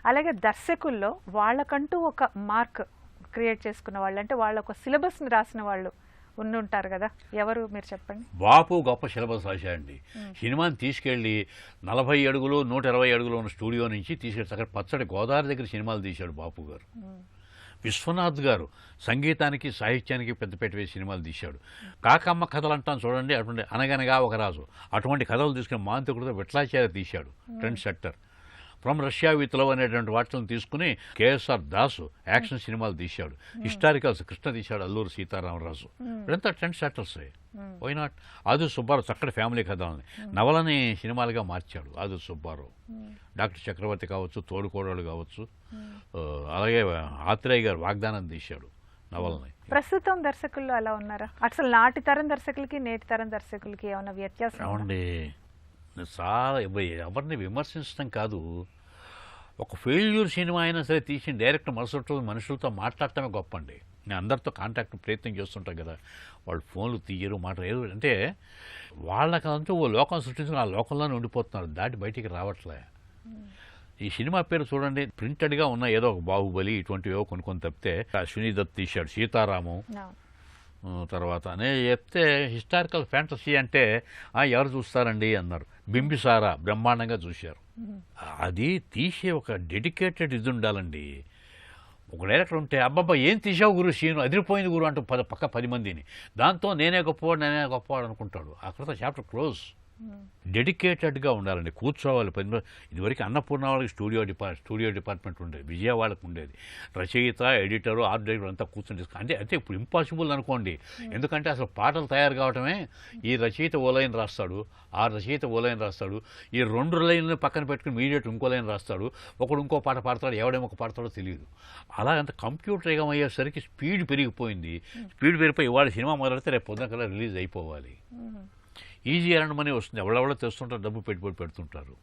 అలాగే దర్శకుల్లో వాళ్ళకంటూ ఒక మార్క్ క్రియేట్ చేసుకున్న వాళ్ళు, అంటే వాళ్ళ ఒక సిలబస్ని రాసిన వాళ్ళు ఉండుంటారు కదా, ఎవరు మీరు చెప్పండి? బాపు గొప్ప సిలబస్ రాశాడండి. సినిమాని తీసుకెళ్ళి 40 అడుగులు 120 అడుగులు ఉన్న స్టూడియో నుంచి తీసుకెళ్ళి అక్కడ పచ్చడి గోదావరి దగ్గర సినిమాలు తీశాడు బాపు గారు. విశ్వనాథ్ గారు సంగీతానికి సాహిత్యానికి పెద్దపేట వేసి సినిమాలు తీశాడు. కాకమ్మ కథలు అంటాను చూడండి, అటువంటి అనగనగా ఒక రాజు, అటువంటి కథలు తీసుకుని మాంత్రికుడితో విఠలాచార్య తీశాడు, trend setter. From Russia with love అనేటువంటి వాటిని తీసుకుని కేఎస్ఆర్ దాసు యాక్షన్ సినిమాలు తీశాడు. హిస్టారికల్స్ కృష్ణ తీశాడు, అల్లూరు సీతారామరాజు. ఇదంతా ట్రెండ్ సెట్టర్స్. Why not? ఆది సుబ్బారావు చక్కటి ఫ్యామిలీ కథలని నవలని సినిమాలుగా మార్చాడు ఆది సుబ్బారావు. డాక్టర్ చక్రవర్తి కావచ్చు, తోడుకోడలు కావచ్చు, అలాగే ఆత్రేయ గారు వాగ్దానం తీశాడు నవలని. ప్రస్తుతం దర్శకుల్లో అలా ఉన్నారా? అసలు నాటి తరం దర్శకులకి నేటి తరం దర్శకులకి ఏమైనా వ్యత్యాసం? ఏమండి, చాలా ఎవరిని విమర్శించడం కాదు, ఒక ఫెయిల్యూర్ సినిమా అయినా సరే తీసి డైరెక్ట్ మరుసటి మనుషులతో మాట్లాడటమే గొప్ప అండి. నేను అందరితో కాంటాక్ట్ ప్రయత్నం చేస్తుంటాను కదా, వాళ్ళు ఫోన్లు తీయరు, మాట్లాడరు. అంటే వాళ్ళకంటూ ఓ లోకం సృష్టించుకుని ఆ లోకంలోనే ఉండిపోతున్నారు, దాటి బయటికి రావట్లే. ఈ సినిమా పేరు చూడండి, ప్రింటెడ్గా ఉన్న ఏదో ఒక బాహుబలి ఇటువంటివో కొన్ని తప్పితే అశ్విని దత్ తీశాడు సీతారామం, తర్వాత అనే చెప్తే హిస్టారికల్ ఫ్యాంటసీ అంటే ఎవరు చూస్తారండి అన్నారు. బింబిసారా బ్రహ్మాండంగా చూశారు. అది తీసే ఒక డెడికేటెడ్ ఇది ఉండాలండి. ఒక డైరెక్టర్ ఉంటే అబ్బాబ్బా ఏం తీసావు గురు సీను, అదిరిపోయింది గురు అంటూ పక్క 10 మందిని, దాంతో నేనే గొప్పవాడు అనుకుంటాడు. అక్కడతో చాప్టర్ క్లోజ్. డెడికేటెడ్గా ఉండాలండి, కూర్చోవాలి. ఇదివరకు అన్నపూర్ణ వాళ్ళకి స్టూడియో డిపార్ట్మెంట్ ఉండేది, విజయవాడకు ఉండేది. రచయిత, ఎడిటరు, ఆర్ట్ డైరెక్టర్ అంతా కూర్చొని అంటే ఇప్పుడు ఇంపాసిబుల్ అనుకోండి. ఎందుకంటే అసలు పాటలు తయారు కావటమే, ఈ రచయిత ఓ లైన్ రాస్తాడు, ఆ రచయిత ఓ లైన్ రాస్తాడు, ఈ 2 లైన్లను పక్కన పెట్టుకుని మీడియేట్ ఇంకో లైన్ రాస్తాడు, ఒకడు ఇంకో పాట పాడతాడు, ఎవడేమో ఒక పాడతాడో తెలియదు. అలా అంత కంప్యూటర్ యుగం అయ్యేసరికి స్పీడ్ పెరిగిపోయింది. స్పీడ్ పెరిగిపోయి ఇవాళ సినిమా మొదలెడితే రేపు పొద్దున కల్లా రిలీజ్ అయిపోవాలి. ఈజీ ఎర్న్ మనీ వస్తుంది, ఎవరెవరో తెస్తుంటారు, డబ్బు పెట్టుబడి పెడుతుంటారు.